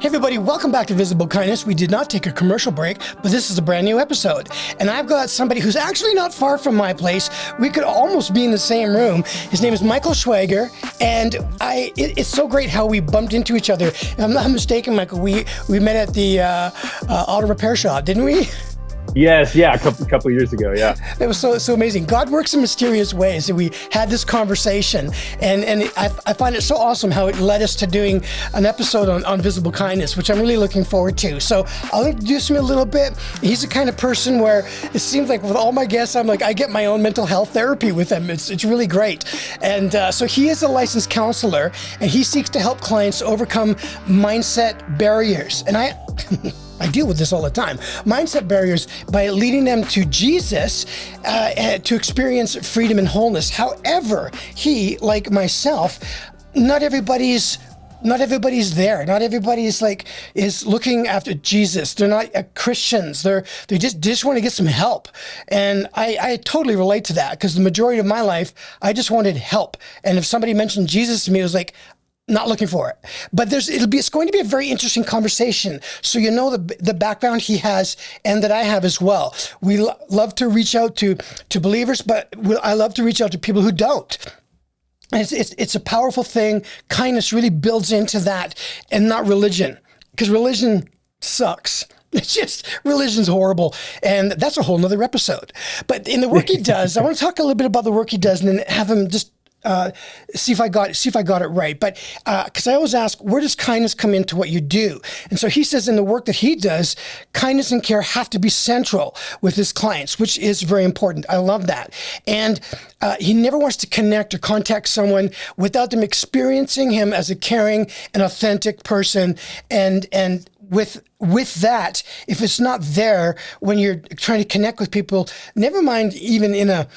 everybody, welcome back to Visible Kindness. We did not take a commercial break, but this is a brand new episode. And I've got somebody who's actually not far from my place. We could almost be in the same room. His name is Michaeal Schweiger, and it's so great how we bumped into each other. If I'm not mistaken, Michael, we met at the auto repair shop, didn't we? Yes, yeah, a couple years ago, yeah. It was so amazing. God works in mysterious ways, and we had this conversation, and I find it so awesome how it led us to doing an episode on visible kindness, which I'm really looking forward to. So I'll introduce him a little bit. He's the kind of person where it seems like with all my guests, I'm like, I get my own mental health therapy with him. It's really great. And so he is a licensed counselor, and he seeks to help clients overcome mindset barriers. And I deal with this all the time. Mindset barriers by leading them to Jesus to experience freedom and wholeness. However, he, like myself, not everybody's there. Not everybody's is looking after Jesus. They're not Christians. They just want to get some help. And I totally relate to that because the majority of my life, I just wanted help. And if somebody mentioned Jesus to me, it was like, not looking for it, but it's going to be a very interesting conversation. So you know the background he has and that I have as well. We love to reach out to believers, but I love to reach out to people who don't. And it's a powerful thing. Kindness really builds into that, and not religion, because religion sucks. It's just, religion's horrible. And that's a whole nother episode. But in the work he does, I want to talk a little bit about the work he does and then have him just see if I got it right. But because I always ask, where does kindness come into what you do? And so he says in the work that he does, kindness and care have to be central with his clients, which is very important. I love that. And he never wants to connect or contact someone without them experiencing him as a caring and authentic person. And with that, if it's not there when you're trying to connect with people, never mind even in a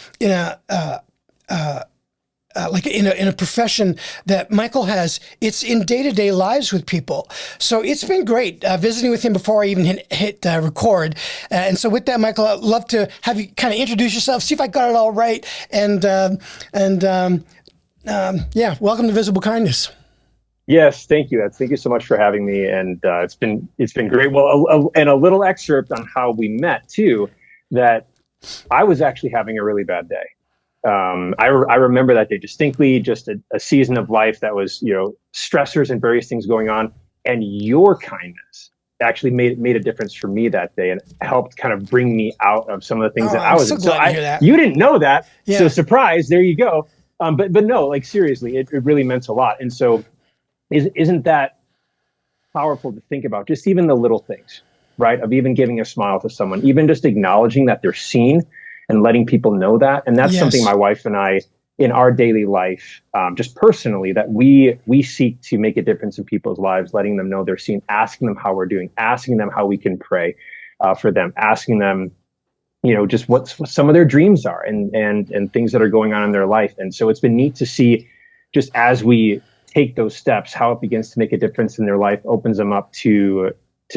profession that Michael has, it's in day-to-day lives with people. So it's been great visiting with him before I even hit record. And so with that, Michael, I'd love to have you kind of introduce yourself, see if I got it all right. And welcome to Visible Kindness. Yes, thank you. Thank you so much for having me. And it's been great. Well, and a little excerpt on how we met too, that I was actually having a really bad day. I remember that day distinctly, just a season of life that was, stressors and various things going on. And your kindness actually made a difference for me that day and helped kind of bring me out of some of the things that I was in. So glad to hear that. You didn't know that. Yeah. So surprise, there you go. But no, seriously, it really meant a lot. And so isn't that powerful to think about? Just even the little things, right? Of even giving a smile to someone, even just acknowledging that they're seen, and letting people know that. And that's something my wife and I, in our daily life, just personally, that we seek to make a difference in people's lives, letting them know they're seen, asking them how we're doing, asking them how we can pray for them, asking them, just what some of their dreams are and things that are going on in their life. And so it's been neat to see, just as we take those steps, how it begins to make a difference in their life, opens them up to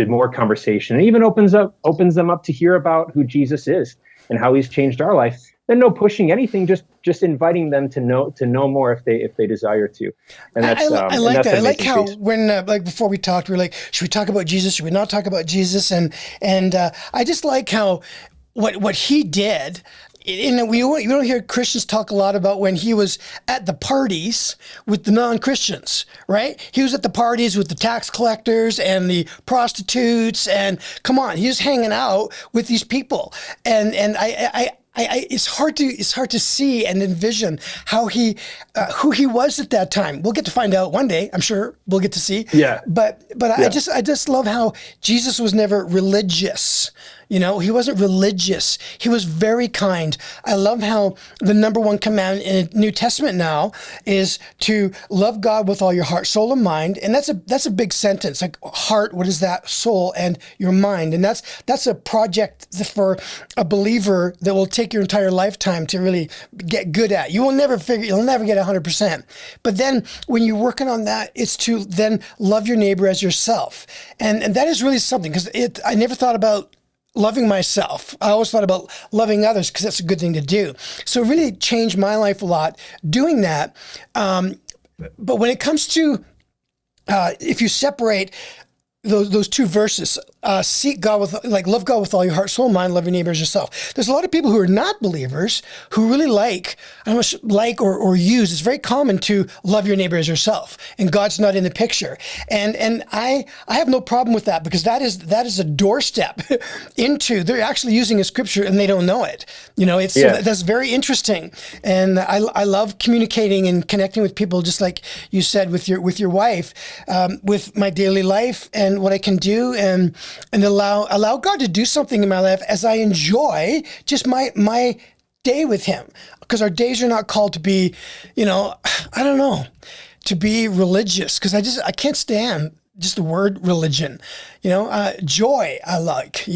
more conversation, and even opens them up to hear about who Jesus is and how he's changed our life. Then no pushing anything, just inviting them to know more if they desire to. And that's I like that. I like how when before we talked, we were like, should we talk about Jesus? Should we not talk about Jesus? And I just like how what he did. We don't hear Christians talk a lot about when he was at the parties with the non-Christians, right? He was at the parties with the tax collectors and the prostitutes, and come on, he was hanging out with these people. And it's hard to see and envision how who he was at that time. We'll get to find out one day. I'm sure we'll get to see. Yeah. But yeah. I just love how Jesus was never religious. He wasn't religious. He was very kind. I love how the number one command in the New Testament now is to love God with all your heart, soul, and mind. And that's a big sentence. Like heart, what is that? Soul and your mind. And that's a project for a believer that will take your entire lifetime to really get good at. You'll never get 100%. But then when you're working on that, it's to then love your neighbor as yourself. And that is really something, because I never thought about loving myself. I always thought about loving others because that's a good thing to do. So it really changed my life a lot doing that. But when it comes to, if you separate those two verses, seek God with, like, love God with all your heart, soul, mind, love your neighbor as yourself. There's a lot of people who are not believers who really like, I don't know, or use, it's very common to love your neighbor as yourself, and God's not in the picture. And I have no problem with that, because that is a doorstep into, they're actually using a scripture and they don't know it. It's, so that's very interesting. And I love communicating and connecting with people, just like you said with your wife, with my daily life and what I can do, and allow God to do something in my life as I enjoy just my day with him. Because our days are not called to be, I don't know, to be religious, because I can't stand just the word religion. Joy I like,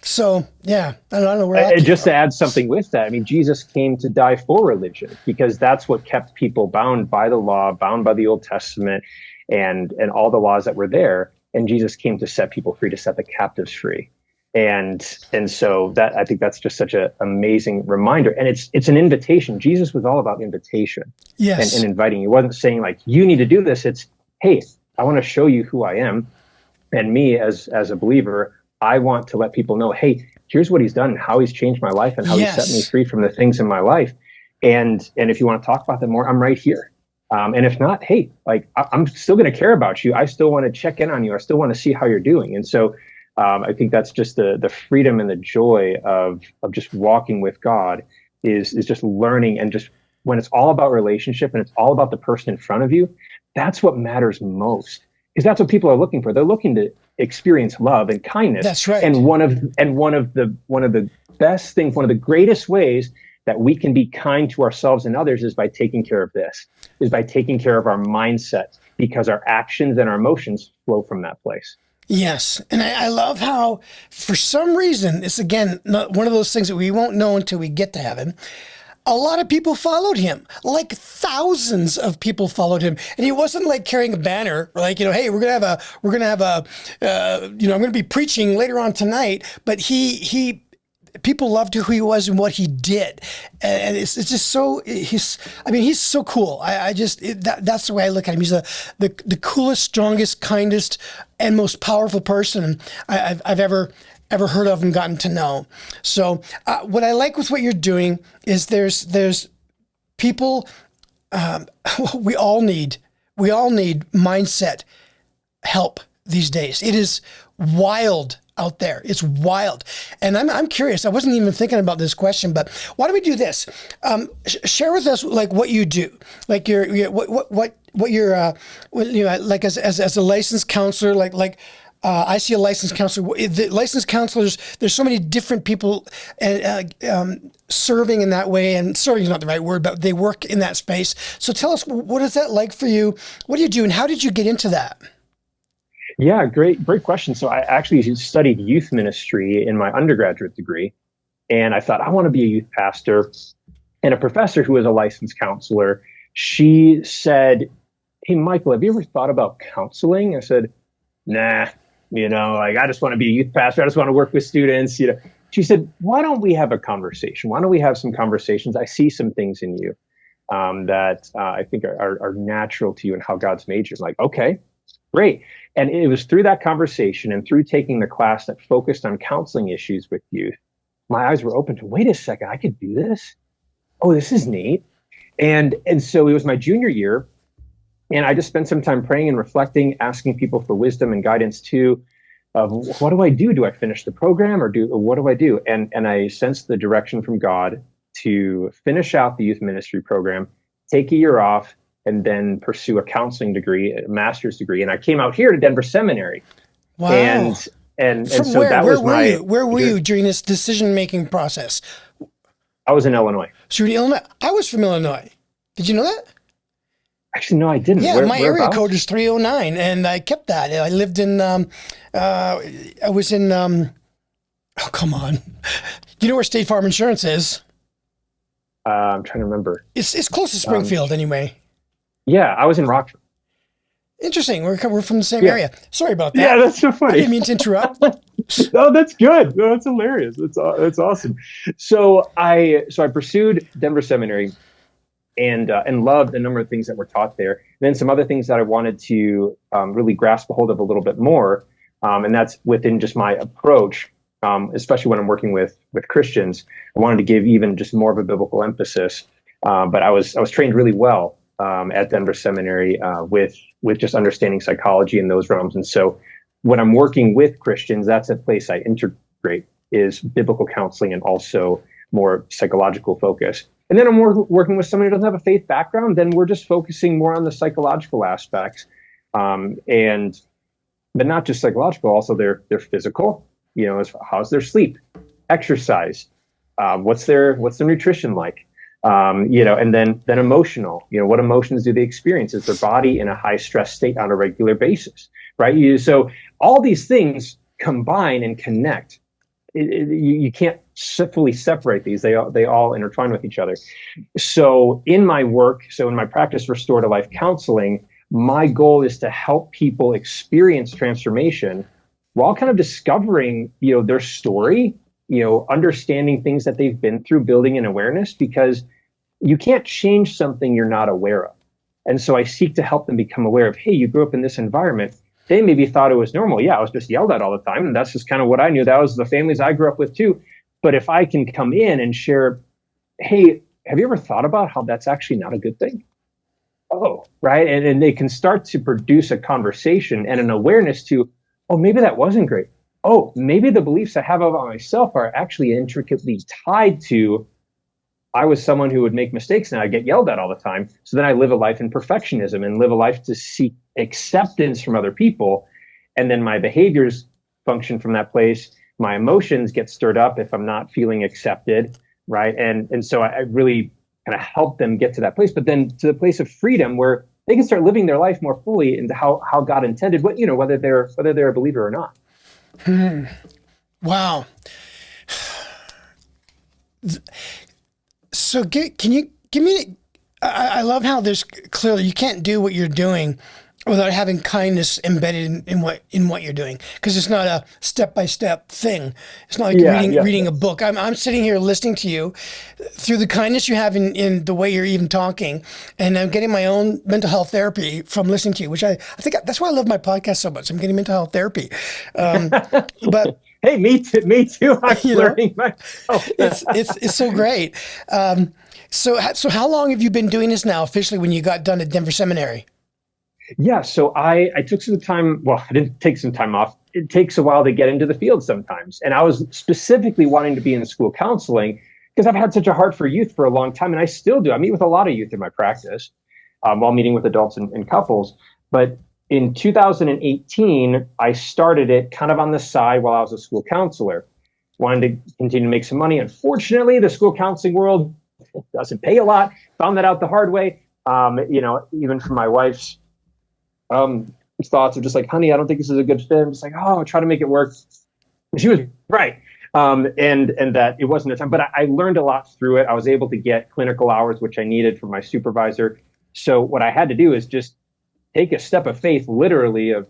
So yeah, I don't know where. And just to add something with that, I mean, Jesus came to die for religion, because that's what kept people bound by the law, bound by the Old Testament, and all the laws that were there. And Jesus came to set people free, to set the captives free. And so that, I think that's just such an amazing reminder. And it's an invitation. Jesus was all about invitation. Yes. And inviting. He wasn't saying like, you need to do this. It's, hey, I want to show you who I am. And me as a believer, I want to let people know, hey, here's what he's done, and how he's changed my life, and how he's set me free from the things in my life. And if you want to talk about them more, I'm right here. And if not, hey, like, I'm still going to care about you. I still want to check in on you. I still want to see how you're doing. And so I think that's just the freedom and the joy of just walking with God is just learning. And just when it's all about relationship and it's all about the person in front of you, that's what matters most. Because that's what people are looking for. They're looking to experience love and kindness. That's right. And one of the best things, one of the greatest ways that we can be kind to ourselves and others is by taking care of this, is by taking care of our mindset, because our actions and our emotions flow from that place. Yes. And I love how, for some reason, it's, again, not one of those things that we won't know until we get to heaven. A lot of people followed him, like thousands of people followed him. And he wasn't like carrying a banner, like, hey, I'm going to be preaching later on tonight. But people loved who he was and what he did. And it's just so, he's so cool. That's the way I look at him. He's the coolest, strongest, kindest, and most powerful person I've ever heard of and gotten to know. So what I like with what you're doing is there's people, we all need mindset help these days. It is wild out there. It's wild. And I'm curious. I wasn't even thinking about this question, but why don't we do this? Share with us like what you do, like what you're like as a licensed counselor, like I see a licensed counselor. The licensed counselors, there's so many different people serving in that way, and serving is not the right word, but they work in that space. So tell us, what is that like for you? What do you do, and how did you get into that? Yeah, great question. So I actually studied youth ministry in my undergraduate degree, and I thought I want to be a youth pastor. And a professor who was a licensed counselor, she said, "Hey, Michael, have you ever thought about counseling?" I said, "Nah, like I just want to be a youth pastor. I just want to work with students." She said, "Why don't we have a conversation? Why don't we have some conversations? I see some things in you that I think are natural to you and how God's made you." I'm like, okay, great. And it was through that conversation and through taking the class that focused on counseling issues with youth, my eyes were open to, wait a second, I could do this. Oh, this is neat. And so it was my junior year, and I just spent some time praying and reflecting, asking people for wisdom and guidance too, of what do I do? Do I finish the program, or what do I do? And I sensed the direction from God to finish out the youth ministry program, take a year off, and then pursue a counseling degree, a master's degree. And I came out here to Denver Seminary. Wow. And so that was my... Where were you during this decision-making process? I was in Illinois. So you're in Illinois. I was from Illinois. Did you know that? Actually, no, I didn't. Yeah, my area code is 309, and I kept that. I lived in, I was in, oh, come on. You know where State Farm Insurance is? I'm trying to remember. It's close to Springfield, anyway. Yeah, I was in Rockford. Interesting. We're from the same area. Sorry about that. Yeah, that's so funny. I didn't mean to interrupt. No, that's good. No, that's hilarious. That's awesome. So I pursued Denver Seminary, and loved a number of things that were taught there. And then some other things that I wanted to really grasp a hold of a little bit more, and that's within just my approach, especially when I'm working with Christians. I wanted to give even just more of a biblical emphasis. But I was trained really well at Denver Seminary with just understanding psychology in those realms. And so when I'm working with Christians, that's a place I integrate, is biblical counseling and also more psychological focus. And then I'm working with someone who doesn't have a faith background, then we're just focusing more on the psychological aspects. But not just psychological, also their physical, how's their sleep, exercise, what's their nutrition like, and then emotional, what emotions do they experience? Is their body in a high stress state on a regular basis, right? So all these things combine and connect. You can't fully separate these. They all intertwine with each other. So in my work, in my practice, restorative life counseling, my goal is to help people experience transformation while kind of discovering, their story, understanding things that they've been through, building an awareness, because you can't change something you're not aware of. And so I seek to help them become aware of, hey, you grew up in this environment. They maybe thought it was normal. Yeah, I was just yelled at all the time. And that's just kind of what I knew. That was the families I grew up with too. But if I can come in and share, hey, have you ever thought about how that's actually not a good thing? Oh, right. And they can start to produce a conversation and an awareness to, oh, maybe that wasn't great. Oh, maybe the beliefs I have about myself are actually intricately tied to, I was someone who would make mistakes and I get yelled at all the time. So then I live a life in perfectionism and live a life to seek acceptance from other people. And then my behaviors function from that place. My emotions get stirred up if I'm not feeling accepted, right? And so I really kind of help them get to that place, but then to the place of freedom where they can start living their life more fully into how God intended, whether they're a believer or not. Wow. So can you give me, I love how there's clearly, you can't do what you're doing without having kindness embedded in what you're doing, because it's not a step-by-step thing. It's not like reading a book. I'm sitting here listening to you through the kindness you have in the way you're even talking, and I'm getting my own mental health therapy from listening to you, which I think that's why I love my podcast so much. I'm getting mental health therapy. But hey, me too. I'm learning myself. It's so great. So how long have you been doing this now officially when you got done at Denver Seminary? Yeah, so I took some time. Well, I didn't take some time off. It takes a while to get into the field sometimes. And I was specifically wanting to be in school counseling because I've had such a heart for youth for a long time. And I still do. I meet with a lot of youth in my practice while meeting with adults and couples. But in 2018, I started it kind of on the side while I was a school counselor. Wanted to continue to make some money. Unfortunately, the school counseling world doesn't pay a lot. Found that out the hard way. Even from my wife's thoughts of just like, honey, I don't think this is a good fit. I'm just like, oh, try to make it work. And she was right. And that it wasn't a time, but I learned a lot through it. I was able to get clinical hours, which I needed from my supervisor. So what I had to do is just take a step of faith, literally of,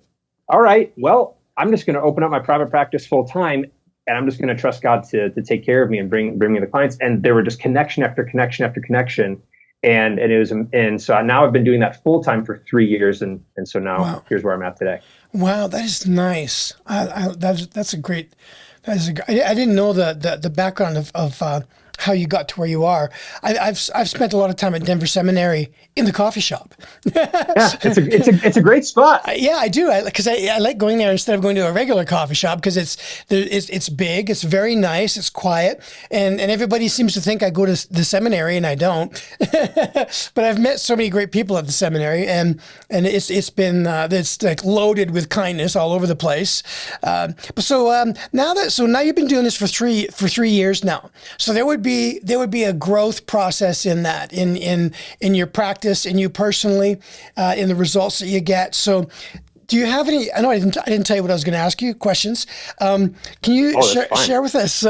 all right, well, I'm just going to open up my private practice full time. And I'm just going to trust God to take care of me and bring me the clients. And there were just connection after connection after connection. And so now I've been doing that full time for 3 years, and so now Here's where I'm at today. Wow, that is nice. That's a great. I didn't know the background of how you got to where you are. I've spent a lot of time at Denver Seminary in the coffee shop. Yeah, it's a great spot. Yeah, I do. Because I like going there instead of going to a regular coffee shop, because it's big, it's very nice, it's quiet, and everybody seems to think I go to the seminary, and I don't. But I've met so many great people at the seminary, and it's been it's like loaded with kindness all over the place. Now you've been doing this for 3 years now. So there would be a growth process in that, in your practice, in you personally, in the results that you get. So Do you have any? I know I didn't tell you what I was going to ask you. Questions. Can you Oh, that's fine. share with us?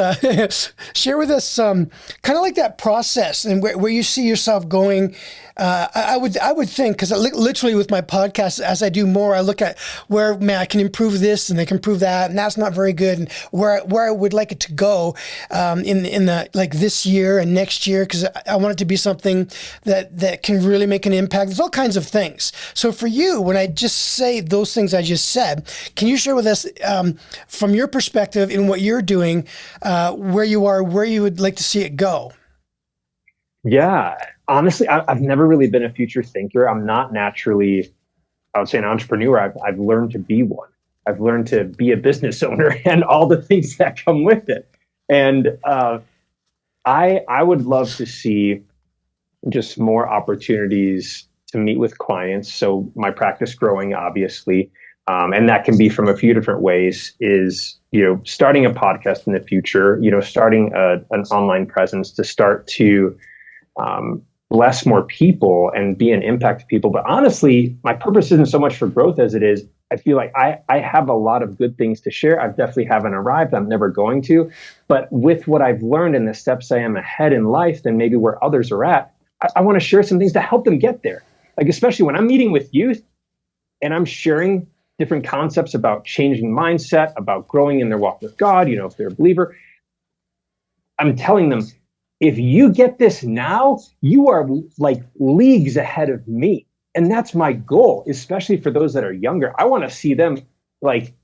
Share with us kind of like that process and where you see yourself going. I would think because literally with my podcast, as I do more, I look at where man I can improve this and I can improve that, and that's not very good, and where I would like it to go in the like this year and next year because I want it to be something that can really make an impact. There's all kinds of things. So for you, when I just say those things I just said, can you share with us from your perspective in what you're doing, where you are, where you would like to see it go? Yeah, honestly, I've never really been a future thinker. I'm not naturally, I would say, an entrepreneur. I've learned to be one. I've learned to be a business owner and all the things that come with it. And I would love to see just more opportunities to meet with clients. So my practice growing, obviously, and that can be from a few different ways. Is starting a podcast in the future. Starting an online presence to start to bless more people and be an impact to people. But honestly, my purpose isn't so much for growth as it is, I feel like I have a lot of good things to share. I definitely haven't arrived. I'm never going to. But with what I've learned and the steps I am ahead in life than maybe where others are at, I want to share some things to help them get there. Like, especially when I'm meeting with youth and I'm sharing different concepts about changing mindset, about growing in their walk with God, if they're a believer, I'm telling them, if you get this now, you are like leagues ahead of me. And that's my goal, especially for those that are younger. I want to see them like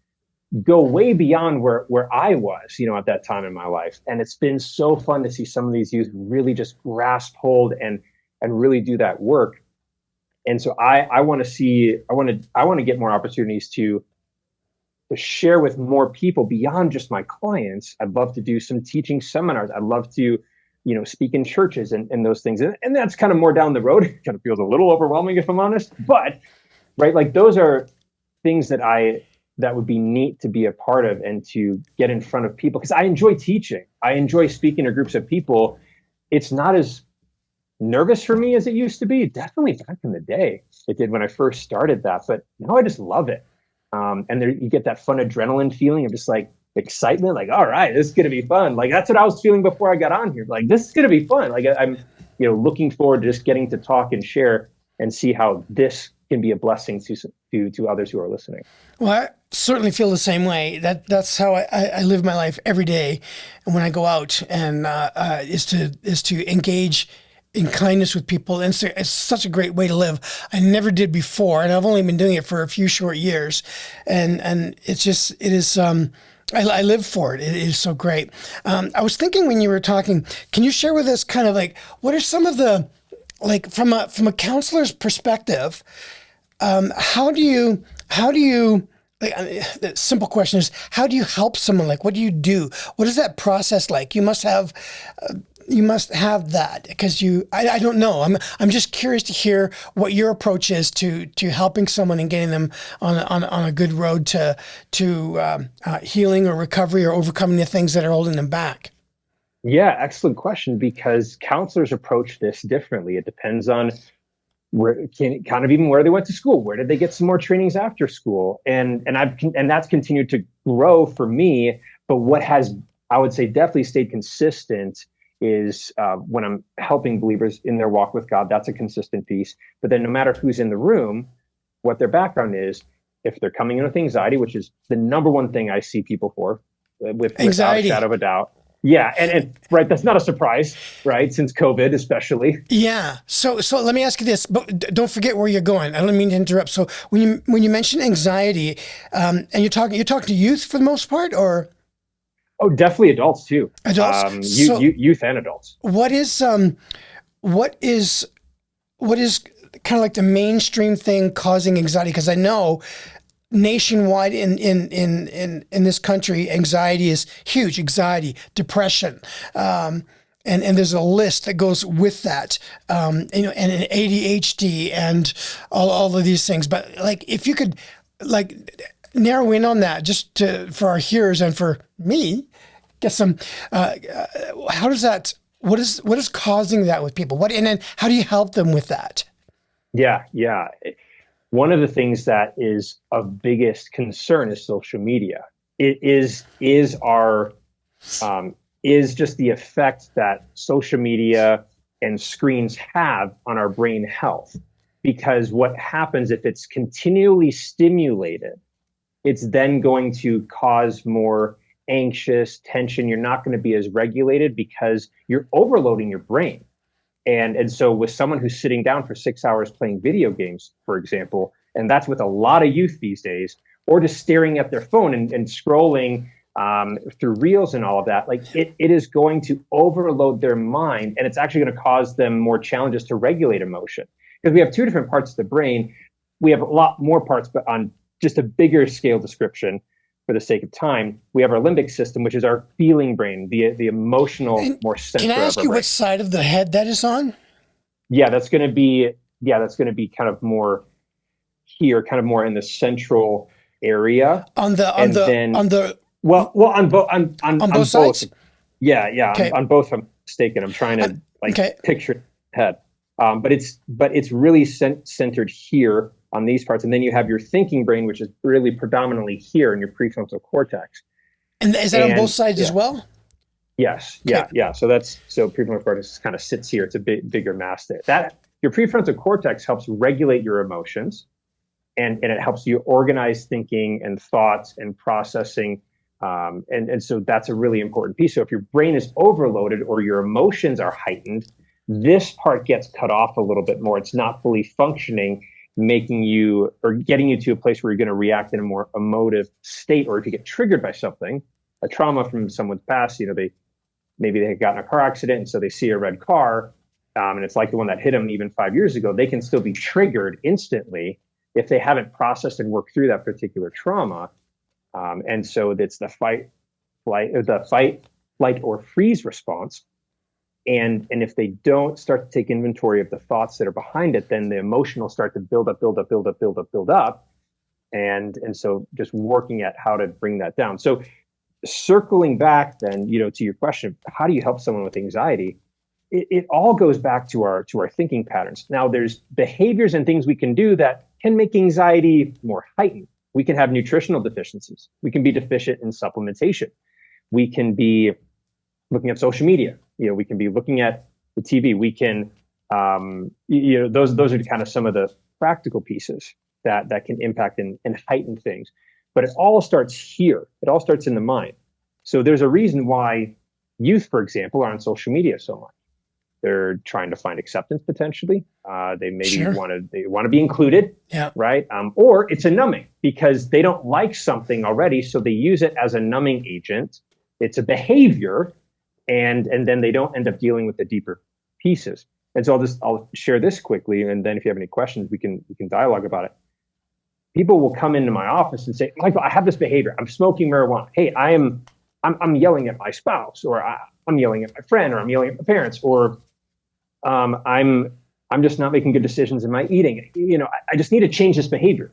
go way beyond where I was, at that time in my life. And it's been so fun to see some of these youth really just grasp hold and really do that work. And so I want to get more opportunities to share with more people beyond just my clients. I'd love to do some teaching seminars. I'd love to speak in churches and those things. And that's kind of more down the road. It kind of feels a little overwhelming if I'm honest, but right. Like those are things that would be neat to be a part of and to get in front of people. Cause I enjoy teaching. I enjoy speaking to groups of people. It's not as nervous for me as it used to be. Definitely back in the day, it did when I first started that, but now I just love it. And there you get that fun adrenaline feeling of just like, excitement, like, all right, this is going to be fun. Like, that's what I was feeling before I got on here. Like, this is going to be fun. Like, I'm, looking forward to just getting to talk and share and see how this can be a blessing to others who are listening. Well, I certainly feel the same way. That's how I live my life every day. And when I go out and is to engage in kindness with people. And it's such a great way to live. I never did before. And I've only been doing it for a few short years. And it is, I live for it. It is so great. I was thinking when you were talking, can you share with us kind of like, what are some of the, like from a counselor's perspective, how do you, like, the simple question is, how do you help someone? Like, what do you do? What is that process like? You must have that because I don't know. I'm just curious to hear what your approach is to helping someone and getting them on a good road to healing or recovery or overcoming the things that are holding them back. Yeah, excellent question, because counselors approach this differently. It depends on where they went to school. Where did they get some more trainings after school? And that's continued to grow for me. But what has, I would say, definitely stayed consistent is when I'm helping believers in their walk with God, that's a consistent piece. But then no matter who's in the room, what their background is, if they're coming in with anxiety, which is the number one thing I see people for, without a shadow of a doubt. Yeah, and right, that's not a surprise, right? Since COVID, especially. Yeah. So let me ask you this, but don't forget where you're going. I don't mean to interrupt. So when you mention anxiety, and you're talking to youth for the most part, or? Oh, definitely adults too. Adults, youth and adults. What is kind of like the mainstream thing causing anxiety? Because I know nationwide in this country, anxiety is huge. Anxiety, depression, and there's a list that goes with that, and an ADHD and all of these things. But like, if you could like narrow in on that, just for our hearers and for me, get some. How does that? What is causing that with people? And then how do you help them with that? Yeah. one of the things that is of biggest concern is social media. It is just the effect that social media and screens have on our brain health. Because what happens if it's continually stimulated, it's then going to cause more anxious tension. You're not going to be as regulated because you're overloading your brain. And so with someone who's sitting down for 6 hours playing video games, for example, and that's with a lot of youth these days, or just staring at their phone and scrolling through reels and all of that, like it is going to overload their mind, and it's actually going to cause them more challenges to regulate emotion. Because we have two different parts of the brain. We have a lot more parts, but on just a bigger scale description, for the sake of time, we have our limbic system, which is our feeling brain, the emotional, more center of our brain. Can I ask you which side of the head that is on? Yeah, that's going to be kind of more here, kind of more in the central area. On both sides. Yeah. Okay. On both. If I'm mistaken. I'm trying to picture head. But it's really centered here on these parts, and then you have your thinking brain, which is really predominantly here in your prefrontal cortex. And is that on both sides as well? Yes. Okay. Yeah. So prefrontal cortex kind of sits here. It's a bigger mass there. That your prefrontal cortex helps regulate your emotions, and it helps you organize thinking and thoughts and processing. And so that's a really important piece. So if your brain is overloaded or your emotions are heightened, this part gets cut off a little bit more. It's not fully functioning, making you or getting you to a place where you're going to react in a more emotive state, or if you get triggered by something, a trauma from someone's past, maybe they had gotten a car accident, and so they see a red car, and it's like the one that hit them even 5 years ago. They can still be triggered instantly if they haven't processed and worked through that particular trauma. And so it's the fight, flight, or freeze response. And if they don't start to take inventory of the thoughts that are behind it, then the emotion will start to build up. And so just working at how to bring that down. So circling back then, to your question, how do you help someone with anxiety? It all goes back to our thinking patterns. Now, there's behaviors and things we can do that can make anxiety more heightened. We can have nutritional deficiencies. We can be deficient in supplementation. We can be looking at social media. We can be looking at the TV. We can, those are kind of some of the practical pieces that can impact and heighten things. But it all starts here. It all starts in the mind. So there's a reason why youth, for example, are on social media so much. They're trying to find acceptance potentially. They maybe want to be included, right? Or it's a numbing because they don't like something already, so they use it as a numbing agent. It's a behavior, and then they don't end up dealing with the deeper pieces. And so I'll share this quickly, and then if you have any questions, we can dialogue about it. People will come into my office and say, Michael, I have this behavior. I'm smoking marijuana. Hey, I'm yelling at my spouse, or I'm yelling at my friend, or I'm yelling at my parents, or I'm just not making good decisions in my eating. I just need to change this behavior.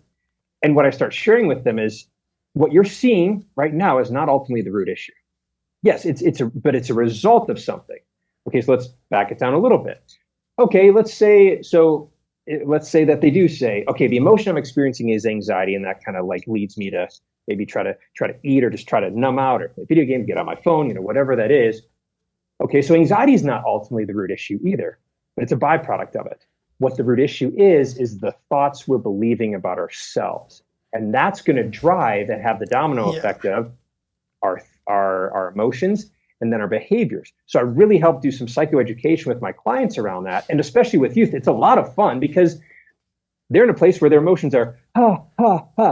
And what I start sharing with them is what you're seeing right now is not ultimately the root issue. Yes, but it's a result of something. Okay, so let's back it down a little bit. Okay, let's say that they do say, okay, the emotion I'm experiencing is anxiety, and that kind of like leads me to maybe try to eat, or just try to numb out, or play video games, get on my phone, whatever that is. Okay, so anxiety is not ultimately the root issue either, but it's a byproduct of it. What the root issue is the thoughts we're believing about ourselves. And that's going to drive and have the domino effect of our emotions and then our behaviors. So I really help do some psychoeducation with my clients around that. And especially with youth, it's a lot of fun because they're in a place where their emotions are,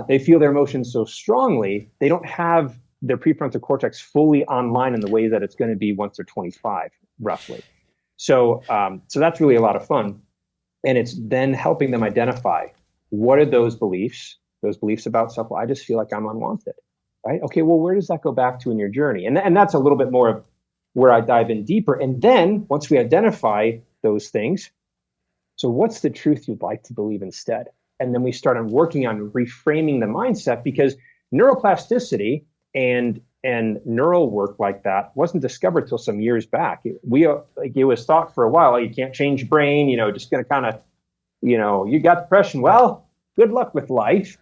they feel their emotions so strongly, they don't have their prefrontal cortex fully online in the way that it's going to be once they're 25, roughly. So that's really a lot of fun. And it's then helping them identify what are those beliefs about self. Well, I just feel like I'm unwanted, right? Okay, well, where does that go back to in your journey? And that's a little bit more of where I dive in deeper. And then once we identify those things, so what's the truth you'd like to believe instead? And then we start on working on reframing the mindset, because neuroplasticity and neural work like that wasn't discovered till some years back. It was thought for a while, you can't change brain, just going to kind of, you got depression. Well, good luck with life.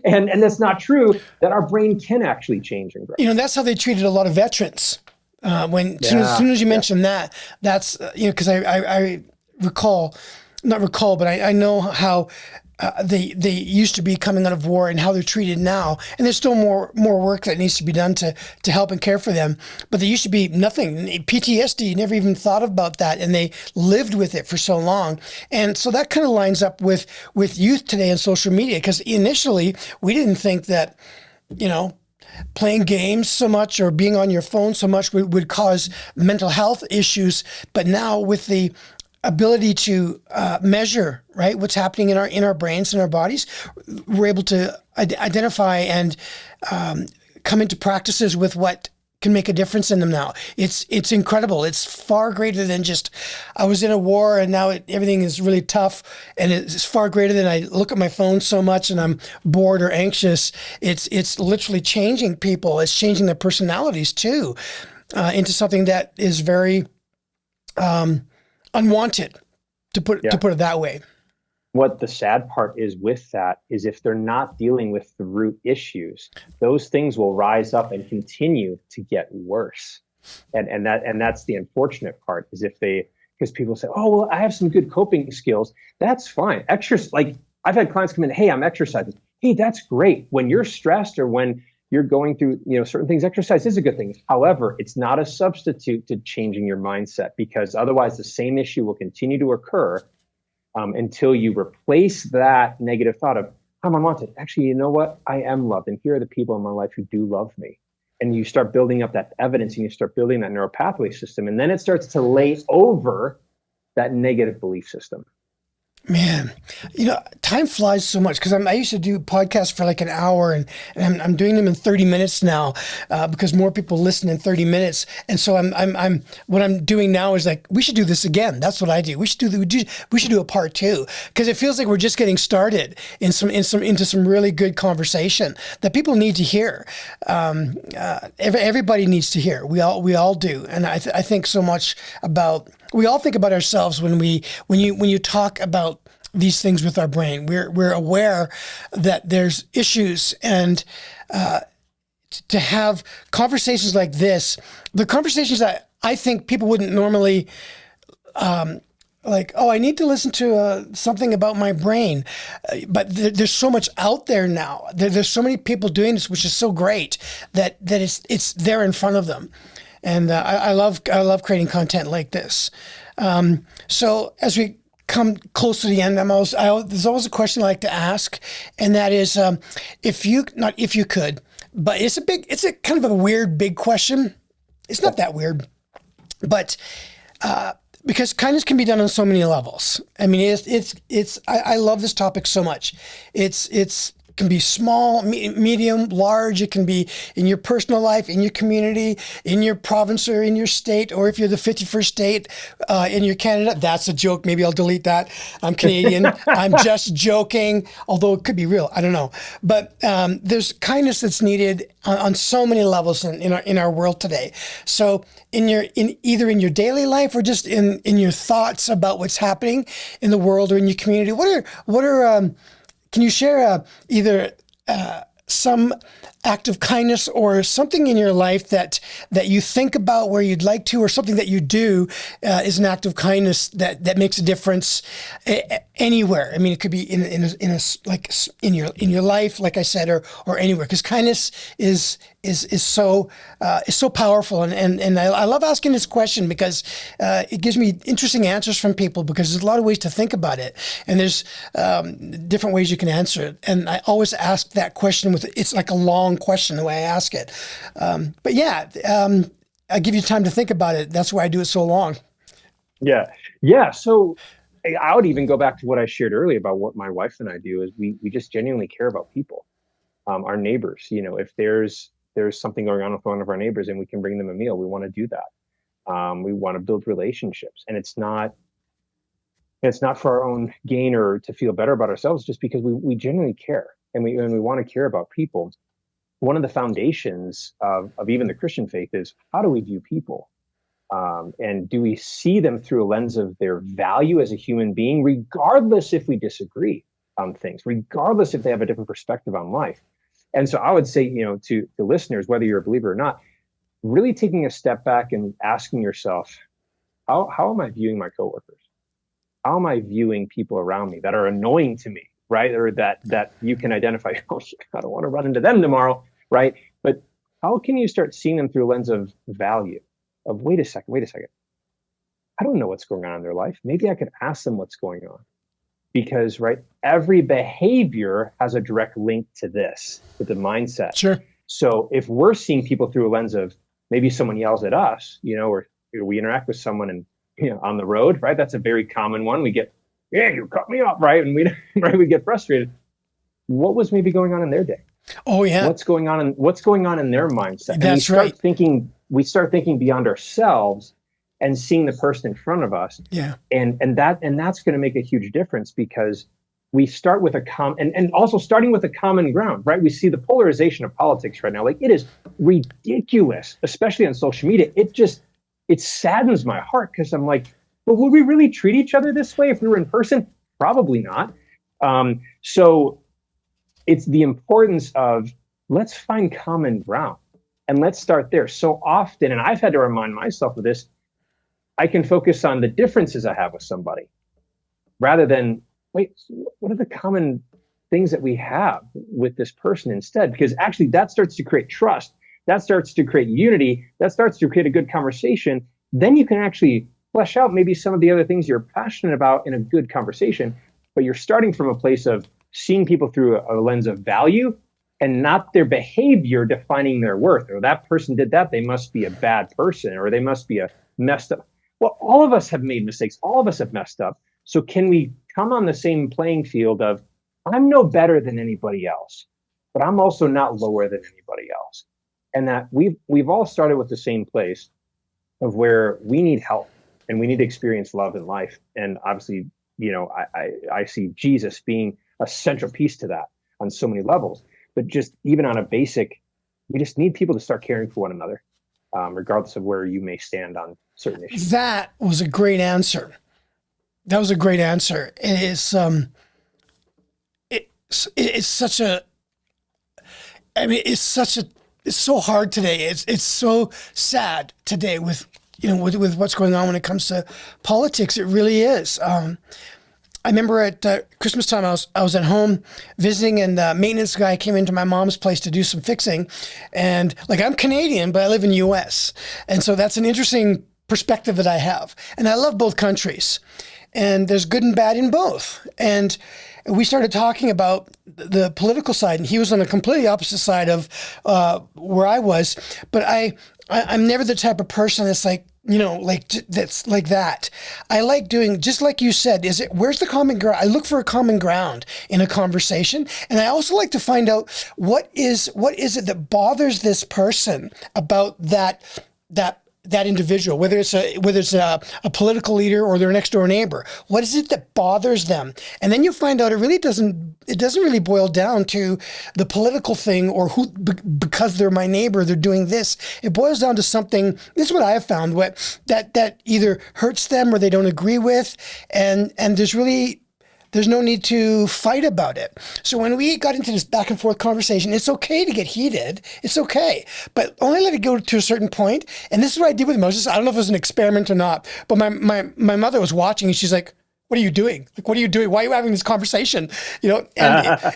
And that's not true, that our brain can actually change and grow. That's how they treated a lot of veterans. When Yeah, soon as you yeah. mentioned that, that's because I recall, not recall, but I know how they used to be coming out of war and how they're treated now, and there's still more work that needs to be done to help and care for them. But there used to be nothing PTSD, never even thought about that, and they lived with it for so long. And so that kind of lines up with youth today and social media, because initially we didn't think that you know playing games so much or being on your phone so much would cause mental health issues. But now with the ability to measure right what's happening in our brains and our bodies, we're able to identify and come into practices with what can make a difference in them now. It's incredible. It's far greater than just I was in a war and now everything is really tough, and it's far greater than I look at my phone so much and I'm bored or anxious. It's literally changing people. It's changing their personalities too, into something that is very unwanted, to put it that way. What the sad part is with that is, if they're not dealing with the root issues, those things will rise up and continue to get worse. And that's the unfortunate part, is if they, because people say, oh well, I have some good coping skills. That's fine. Exercise, like I've had clients come in, hey, I'm exercising. Hey, that's great. When you're stressed or when you're going through certain things, exercise is a good thing. However, it's not a substitute to changing your mindset, because otherwise the same issue will continue to occur until you replace that negative thought of, I'm unwanted. Actually, you know what? I am loved. And here are the people in my life who do love me. And you start building up that evidence, and you start building that neural pathway system. And then it starts to lay over that negative belief system. Man, time flies so much, because I used to do podcasts for like an hour, and I'm doing them in 30 minutes now, because more people listen in 30 minutes. And so I'm what I'm doing now is like, we should do this again. That's what I do. We should do a part two, because it feels like we're just getting started into some really good conversation that people need to hear. Everybody needs to hear. We all do. And I think so much about, we all think about ourselves when you talk about these things with our brain. We're aware that there's issues, and to have conversations like this, the conversations that I think people wouldn't normally like, oh, I need to listen to something about my brain. But there's so much out there now. There's so many people doing this, which is so great that it's there in front of them. And I love creating content like this. So as we come close to the end, there's always a question I like to ask, and that is, if you could, but it's a kind of a weird big question. It's not that weird, but because kindness can be done on so many levels. I mean, I love this topic so much. It can be small, medium, large. It can be in your personal life, in your community, in your province or in your state, or if you're the 51st state in your Canada. That's a joke. Maybe I'll delete that. I'm Canadian. I'm just joking, although it could be real. I don't know. But there's kindness that's needed on so many levels in our world today. So either in your daily life or just in your thoughts about what's happening in the world or in your community, what are can you share either some act of kindness or something in your life that you think about where you'd like to, or something that you do is an act of kindness that makes a difference anywhere? I mean, it could be in your life, like I said, or anywhere, because kindness is so powerful, and I love asking this question because it gives me interesting answers from people, because there's a lot of ways to think about it, and there's different ways you can answer it. And I always ask that question it's like a long question the way I ask it. But yeah, I give you time to think about it. That's why I do it so long. Yeah. Yeah. So I would even go back to what I shared earlier about what my wife and I do, is we just genuinely care about people, our neighbors. If there's something going on with one of our neighbors and we can bring them a meal, we want to do that. We want to build relationships, and it's not for our own gain or to feel better about ourselves, just because we genuinely care, and we want to care about people. One of the foundations of even the Christian faith is, how do we view people? And do we see them through a lens of their value as a human being, regardless if we disagree? on things, regardless if they have a different perspective on life. And so I would say, to listeners, whether you're a believer or not, really taking a step back and asking yourself, how am I viewing my coworkers? How am I viewing people around me that are annoying to me, right? Or that you can identify, oh, I don't want to run into them tomorrow, right? But how can you start seeing them through a lens of value, of wait a second. I don't know what's going on in their life. Maybe I could ask them what's going on. Because, right, every behavior has a direct link to this, to the mindset. Sure. So if we're seeing people through a lens of maybe someone yells at us, or we interact with someone and on the road, right? That's a very common one. We get, yeah, you cut me off, right? And we get frustrated. What was maybe going on in their day? Oh yeah. What's going on in their mindset? That's right. We start thinking beyond ourselves and seeing the person in front of us. Yeah. And that's going to make a huge difference, because we start with and also starting with a common ground, right? We see the polarization of politics right now. Like, it is ridiculous, especially on social media. It saddens my heart, because I'm like, well, would we really treat each other this way if we were in person? Probably not. So it's the importance of, let's find common ground and let's start there. So often, and I've had to remind myself of this, I can focus on the differences I have with somebody rather than, wait, what are the common things that we have with this person instead? Because actually that starts to create trust. That starts to create unity. That starts to create a good conversation. Then you can actually flesh out maybe some of the other things you're passionate about in a good conversation, but you're starting from a place of seeing people through a lens of value and not their behavior defining their worth. Or that person did that, they must be a bad person, or they must be a messed up. Well, all of us have made mistakes. All of us have messed up. So can we come on the same playing field of, I'm no better than anybody else, but I'm also not lower than anybody else. And that we've all started with the same place of where we need help and we need to experience love in life. And obviously, I see Jesus being a central piece to that on so many levels. But just even on a basic, we just need people to start caring for one another, regardless of where you may stand on certain issues. That was a great answer. That was a great answer. It is, it's such a, I mean, it's so hard today. It's so sad today with what's going on when it comes to politics. It really is. I remember at Christmas time, I was at home visiting, and the maintenance guy came into my mom's place to do some fixing. And like, I'm Canadian, but I live in the US. And so that's an interesting perspective that I have. And I love both countries. And there's good and bad in both. And we started talking about the political side, and he was on the completely opposite side of where I was. But I'm never the type of person that's like, that's like that. I like doing, just like you said, where's the common ground? I look for a common ground in a conversation. And I also like to find out what is it that bothers this person about that individual, whether it's a political leader or their next door neighbor. What is it that bothers them? And then you find out it doesn't really boil down to the political thing or because they're my neighbor, they're doing this. It boils down to something, this is what I have found, that either hurts them or they don't agree with. And there's no need to fight about it. So when we got into this back and forth conversation, it's okay to get heated. It's okay, but only let it go to a certain point. And this is what I did with Moses. I don't know if it was an experiment or not, but my mother was watching and she's like, what are you doing? Like, what are you doing? Why are you having this conversation? And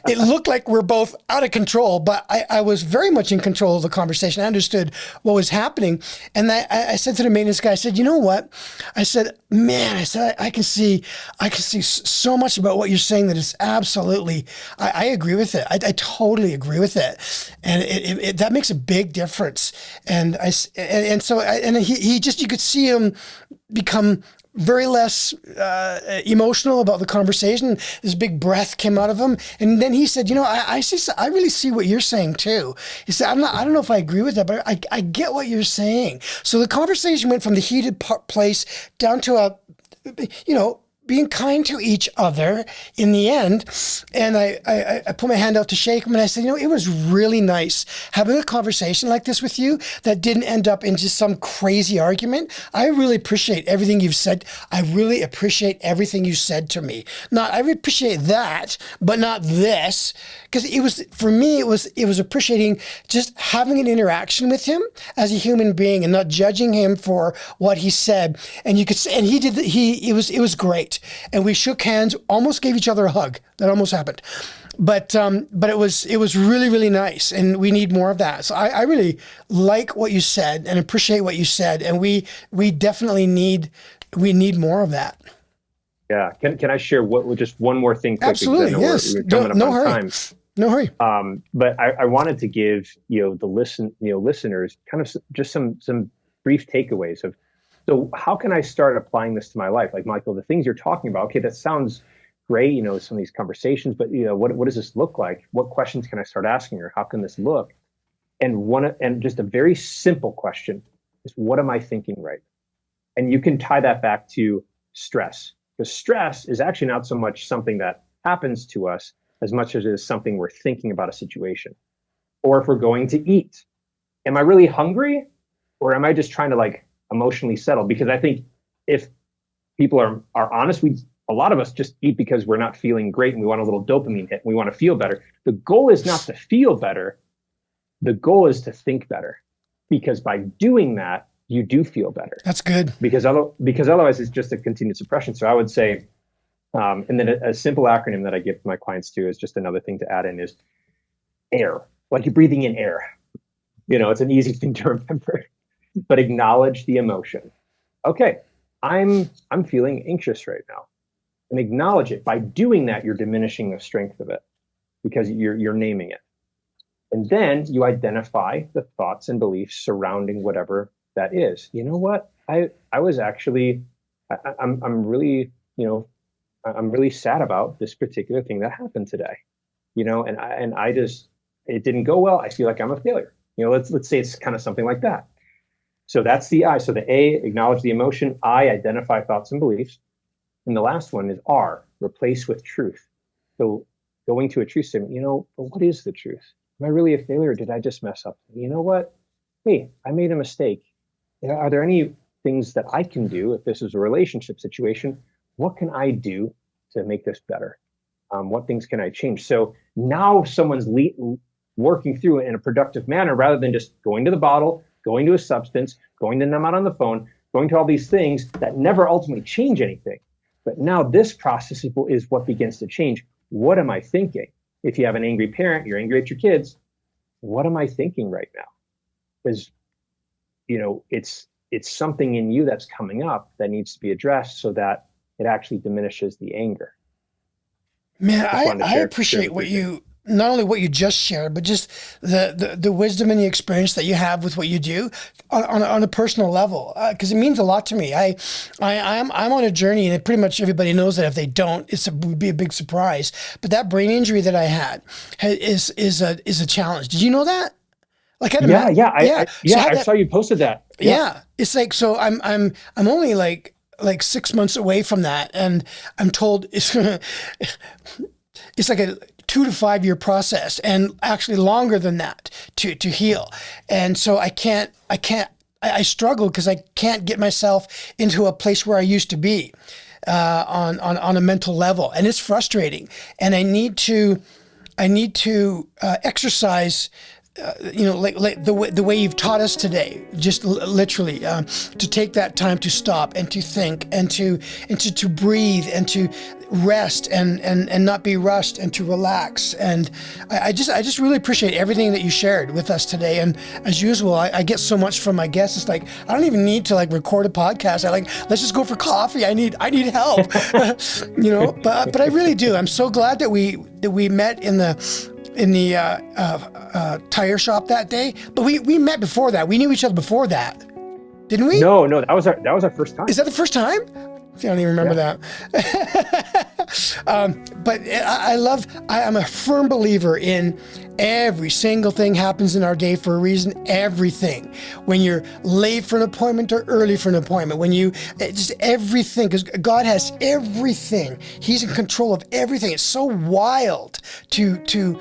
it looked like we're both out of control, but I was very much in control of the conversation. I understood what was happening. And I said to the maintenance guy, I said, you know what? I said, man, I can see so much about what you're saying that is absolutely, I agree with it. I totally agree with it. And it that makes a big difference. And so he just, you could see him become very less emotional about the conversation. This big breath came out of him, and then he said, I really see what you're saying too. He said, I don't know if I agree with that, but I get what you're saying. So the conversation went from the heated place down to a being kind to each other in the end. And I put my hand out to shake him, and I said, it was really nice having a conversation like this with you that didn't end up into some crazy argument. I really appreciate everything you've said. I really appreciate everything you said to me. I appreciate that, but not this. Because it was, for me, it was appreciating just having an interaction with him as a human being and not judging him for what he said. And you could say, and it was great. And we shook hands, almost gave each other a hug. That almost happened. But it was really, really nice. And we need more of that. So I really like what you said and appreciate what you said. And we definitely need more of that. Yeah. Can I share just one more thing quickly? Absolutely. Yes. We're coming up on time. No hurry. But I wanted to give the listeners kind of just some brief takeaways of, so how can I start applying this to my life? Like, Michael, the things you're talking about, okay, that sounds great, some of these conversations, but what does this look like? What questions can I start asking, or how can this look? And just a very simple question is, what am I thinking right? And you can tie that back to stress, because stress is actually not so much something that happens to us as much as it is something we're thinking about a situation. Or if we're going to eat, am I really hungry, or am I just trying to emotionally settle? Because I think if people are honest, a lot of us just eat because we're not feeling great and we want a little dopamine hit and we want to feel better. The goal is not to feel better. The goal is to think better, because by doing that, you do feel better. That's good. Because otherwise it's just a continued suppression. So I would say, and then a simple acronym that I give my clients too is just another thing to add in is AIR. Like you're breathing in air. It's an easy thing to remember, but acknowledge the emotion. Okay, I'm feeling anxious right now, and acknowledge it. By doing that, you're diminishing the strength of it, because you're naming it. And then you identify the thoughts and beliefs surrounding whatever that is. You know what? I was actually, I'm really, I'm really sad about this particular thing that happened today, and I just, it didn't go well. I feel like I'm a failure. Let's say it's kind of something like that. So that's the I. So the A, acknowledge the emotion. I, identify thoughts and beliefs. And the last one is R, replace with truth. So going to a truth statement, but what is the truth? Am I really a failure, or did I just mess up? You know what? Hey, I made a mistake. Are there any things that I can do if this is a relationship situation? What can I do to make this better? What things can I change? So now someone's working through it in a productive manner, rather than just going to the bottle, going to a substance, going to numb out on the phone, going to all these things that never ultimately change anything. But now this process is what begins to change. What am I thinking? If you have an angry parent, you're angry at your kids. What am I thinking right now? Because, it's something in you that's coming up that needs to be addressed, so that it actually diminishes the anger. Man, I appreciate not only what you just shared, but just the wisdom and the experience that you have with what you do on a personal level, because it means a lot to me. I'm on a journey, and pretty much everybody knows that. If they don't, it would be a big surprise. But that brain injury that I had is a challenge. Did you know that? I saw you posted that. Yeah. It's like, so I'm only like 6 months away from that, and I'm told it's like a 2 to 5 year process, and actually longer than that to heal. And so I struggle because I can't get myself into a place where I used to be on a mental level, and it's frustrating. And I need to exercise. Like the way you've taught us today, just literally to take that time to stop and to think and to breathe and to rest and not be rushed, and to relax. And I just really appreciate everything that you shared with us today. And as usual, I get so much from my guests. It's like, I don't even need to record a podcast. Let's just go for coffee. I need help. But I really do. I'm so glad that we met in the tire shop that day. But we met before that. We knew each other before that, didn't we? No, that was our first time. Is that the first time? I don't even remember that. But I'm a firm believer in Every single thing happens in our day for a reason. Everything. When you're late for an appointment or early for an appointment, when you just everything, because God has everything. He's in control of everything. It's so wild to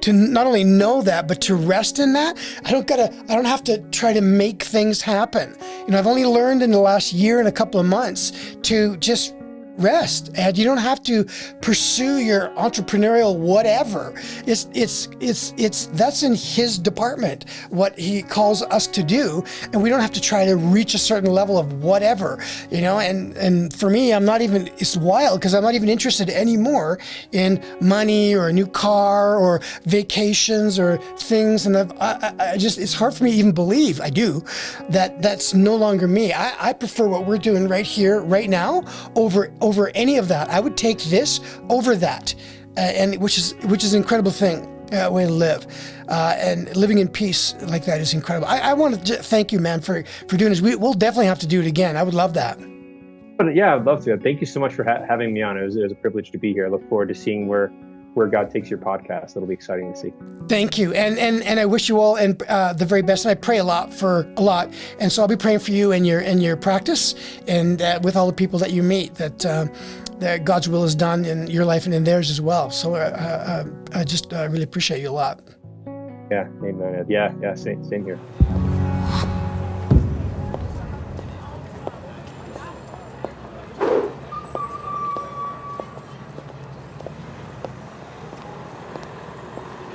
not only know that, but to rest in that. I don't have to try to make things happen. I've only learned in the last year and a couple of months to just rest, and you don't have to pursue your entrepreneurial whatever. That's in His department, what He calls us to do, and we don't have to try to reach a certain level of whatever, and for me, it's wild because I'm not even interested anymore in money or a new car or vacations or things, and it's hard for me to even believe that's no longer me. I prefer what we're doing right here, right now, over any of that. I would take this over that, and which is an incredible thing, way to live, and living in peace like that is incredible. I want to thank you, man, for doing this. We'll definitely have to do it again. I would love that. But yeah, I'd love to. Thank you so much for having me on. It was a privilege to be here. I look forward to seeing where God takes your podcast. It'll be exciting to see. Thank you. And I wish you all the very best. And I pray a lot. And so I'll be praying for you and your practice, and with all the people that you meet, that God's will is done in your life and in theirs as well. So I just really appreciate you a lot. Yeah, amen. Yeah, same here.